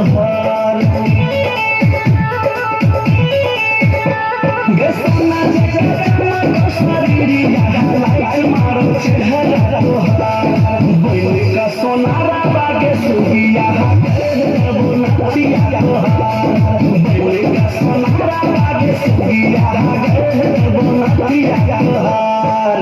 तोहार सोना मारो चेहरा तोहार बोले का सोनारा बागे सुगिया बोलतिया तोहार बोले का सोनारा बागे सुगिया बोलतिया तोहार